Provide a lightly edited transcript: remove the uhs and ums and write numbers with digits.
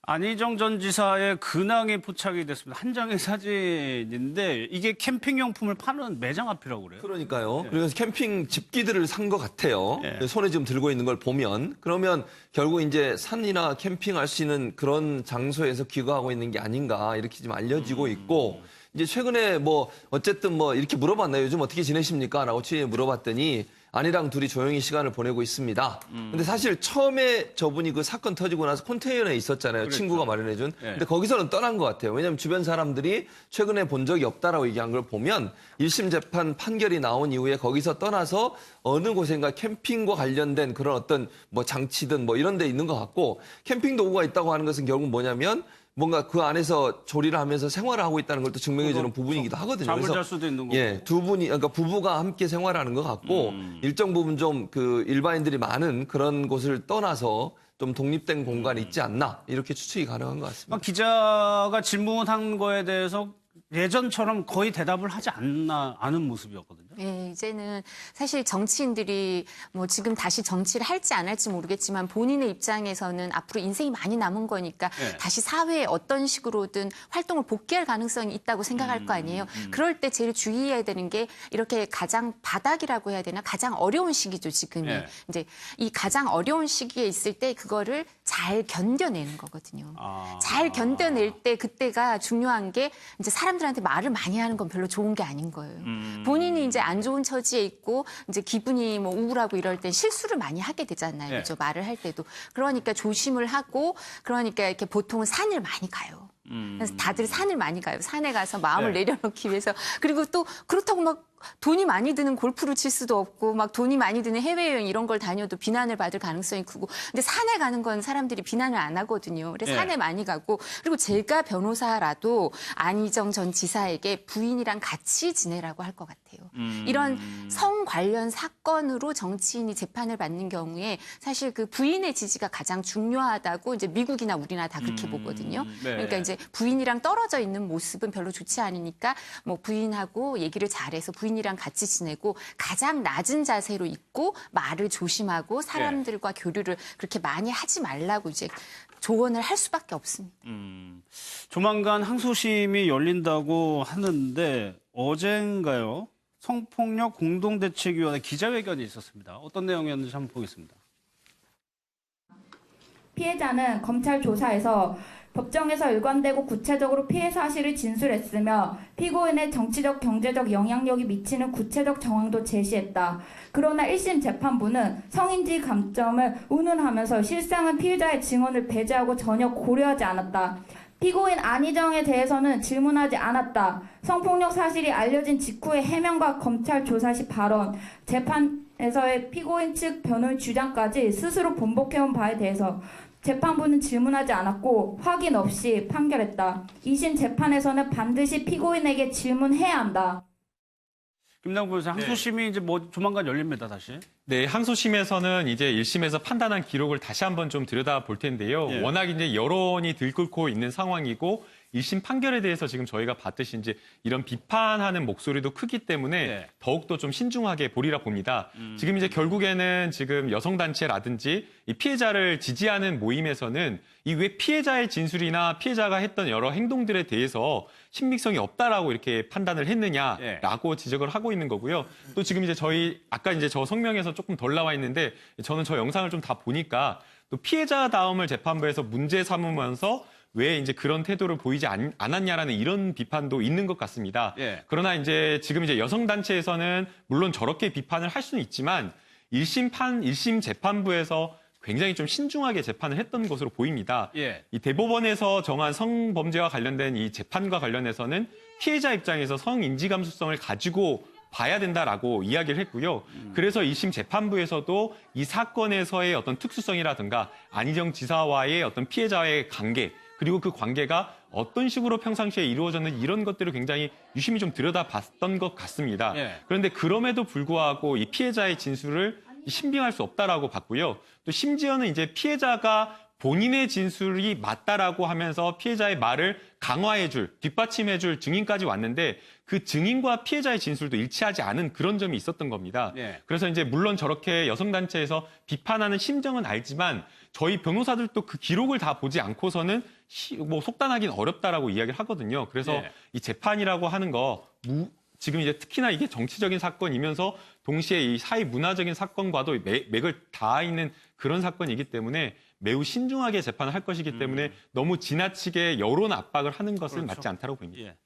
안희정 전 지사의 근황이 포착이 됐습니다. 한 장의 사진인데 이게 캠핑용품을 파는 매장 앞이라고 그래요. 그러니까요. 네. 그래서 캠핑 집기들을 산 것 같아요. 네. 손에 지금 들고 있는 걸 보면. 그러면 결국 이제 산이나 캠핑할 수 있는 그런 장소에서 귀가하고 있는 게 아닌가 이렇게 지금 알려지고 있고 이제 최근에 뭐 어쨌든 뭐 이렇게 물어봤나요? 요즘 어떻게 지내십니까? 라고 취재에 물어봤더니 아내랑 둘이 조용히 시간을 보내고 있습니다. 근데 사실 처음에 저분이 그 사건 터지고 나서 컨테이너에 있었잖아요. 그렇죠. 친구가 마련해준. 네. 근데 거기서는 떠난 것 같아요. 왜냐하면 주변 사람들이 최근에 본 적이 없다라고 얘기한 걸 보면 1심 재판 판결이 나온 이후에 거기서 떠나서 어느 곳인가 캠핑과 관련된 그런 어떤 뭐 장치든 뭐 이런 데 있는 것 같고 캠핑 도구가 있다고 하는 것은 결국 뭐냐면 뭔가 그 안에서 조리를 하면서 생활을 하고 있다는 걸 또 증명해주는 부분이기도 하거든요. 잠을 그래서 잘 수도 있는 거고. 예, 두 분이, 그러니까 부부가 함께 생활하는 것 같고, 일정 부분 좀 그 일반인들이 많은 그런 곳을 떠나서 좀 독립된 공간이 있지 않나, 이렇게 추측이 가능한 것 같습니다. 기자가 질문한 거에 대해서 예전처럼 거의 대답을 하지 않은 모습이었거든요. 네, 이제는 사실 정치인들이 뭐 지금 다시 정치를 할지 안 할지 모르겠지만 본인의 입장에서는 앞으로 인생이 많이 남은 거니까 네. 다시 사회에 어떤 식으로든 활동을 복귀할 가능성이 있다고 생각할 거 아니에요. 그럴 때 제일 주의해야 되는 게 이렇게 가장 바닥이라고 해야 되나 가장 어려운 시기죠, 지금이. 네. 이제 이 가장 어려운 시기에 있을 때 그거를 잘 견뎌내는 거거든요. 잘 견뎌낼 때 그때가 중요한 게 이제 사람들한테 말을 많이 하는 건 별로 좋은 게 아닌 거예요. 본인이 이제 안 좋은 처지에 있고 이제 기분이 뭐 우울하고 이럴 때 실수를 많이 하게 되잖아요. 네. 그렇죠? 말을 할 때도. 그러니까 조심을 하고 그러니까 이렇게 보통은 산을 많이 가요. 그래서 다들 산을 많이 가요. 산에 가서 마음을 네. 내려놓기 위해서. 그리고 또 그렇다고 막 돈이 많이 드는 골프를 칠 수도 없고 막 돈이 많이 드는 해외여행 이런 걸 다녀도 비난을 받을 가능성이 크고 근데 산에 가는 건 사람들이 비난을 안 하거든요. 그래서 네. 산에 많이 가고 그리고 제가 변호사라도 안희정 전 지사에게 부인이랑 같이 지내라고 할 것 같아요. 이런 성 관련 사건으로 정치인이 재판을 받는 경우에 사실 그 부인의 지지가 가장 중요하다고 이제 미국이나 우리나라 다 그렇게 보거든요. 네. 그러니까 이제 부인이랑 떨어져 있는 모습은 별로 좋지 않으니까 뭐 부인하고 얘기를 잘해서 부인이랑 같이 지내고 가장 낮은 자세로 있고 말을 조심하고 사람들과 교류를 그렇게 많이 하지 말라고 이제 조언을 할 수밖에 없습니다. 조만간 항소심이 열린다고 하는데 어젠가요? 성폭력 공동대책위원회 기자회견이 있었습니다. 어떤 내용이었는지 한번 보겠습니다. 피해자는 검찰 조사에서 법정에서 일관되고 구체적으로 피해 사실을 진술했으며 피고인의 정치적, 경제적 영향력이 미치는 구체적 정황도 제시했다. 그러나 1심 재판부는 성인지 감점을 운운하면서 실상은 피해자의 증언을 배제하고 전혀 고려하지 않았다. 피고인 안희정에 대해서는 질문하지 않았다. 성폭력 사실이 알려진 직후의 해명과 검찰 조사 시 발언, 재판에서의 피고인 측 변호인 주장까지 스스로 번복해온 바에 대해서 재판부는 질문하지 않았고 확인 없이 판결했다. 2심 재판에서는 반드시 피고인에게 질문해야 한다. 김남국 변호사, 항소심이 이제 뭐 조만간 열립니다, 다시. 네, 항소심에서는 이제 1심에서 판단한 기록을 다시 한번 좀 들여다볼 텐데요. 예. 워낙 이제 여론이 들끓고 있는 상황이고 1심 판결에 대해서 지금 저희가 봤듯이 이제 이런 비판하는 목소리도 크기 때문에 네. 더욱더 좀 신중하게 보리라 봅니다. 지금 이제 결국에는 지금 여성단체라든지 이 피해자를 지지하는 모임에서는 이 왜 피해자의 진술이나 피해자가 했던 여러 행동들에 대해서 신빙성이 없다라고 이렇게 판단을 했느냐라고 지적을 하고 있는 거고요. 또 지금 이제 저희 아까 이제 저 성명에서 조금 덜 나와 있는데 저는 저 영상을 좀 다 보니까 또 피해자다움을 재판부에서 문제 삼으면서 왜 이제 그런 태도를 보이지 않았냐라는 이런 비판도 있는 것 같습니다. 예. 그러나 이제 지금 이제 여성단체에서는 물론 저렇게 비판을 할 수는 있지만 1심 재판부에서 굉장히 좀 신중하게 재판을 했던 것으로 보입니다. 예. 이 대법원에서 정한 성범죄와 관련된 이 재판과 관련해서는 피해자 입장에서 성인지 감수성을 가지고 봐야 된다라고 이야기를 했고요. 그래서 2심 재판부에서도 이 사건에서의 어떤 특수성이라든가 안희정 지사와의 어떤 피해자와의 관계 그리고 그 관계가 어떤 식으로 평상시에 이루어졌는지 이런 것들을 굉장히 유심히 좀 들여다봤던 것 같습니다. 예. 그런데 그럼에도 불구하고 이 피해자의 진술을 신빙할 수 없다라고 봤고요. 또 심지어는 이제 피해자가 본인의 진술이 맞다라고 하면서 피해자의 말을 강화해줄, 뒷받침해줄 증인까지 왔는데 그 증인과 피해자의 진술도 일치하지 않은 그런 점이 있었던 겁니다. 네. 그래서 이제 물론 저렇게 여성단체에서 비판하는 심정은 알지만 저희 변호사들도 그 기록을 다 보지 않고서는 뭐 속단하기는 어렵다라고 이야기를 하거든요. 그래서 네. 이 재판이라고 하는 거 지금 이제 특히나 이게 정치적인 사건이면서 동시에 이 사회 문화적인 사건과도 맥을 닿아 있는 그런 사건이기 때문에 매우 신중하게 재판을 할 것이기 때문에 너무 지나치게 여론 압박을 하는 것은 그렇죠. 맞지 않다고 보입니다. 예.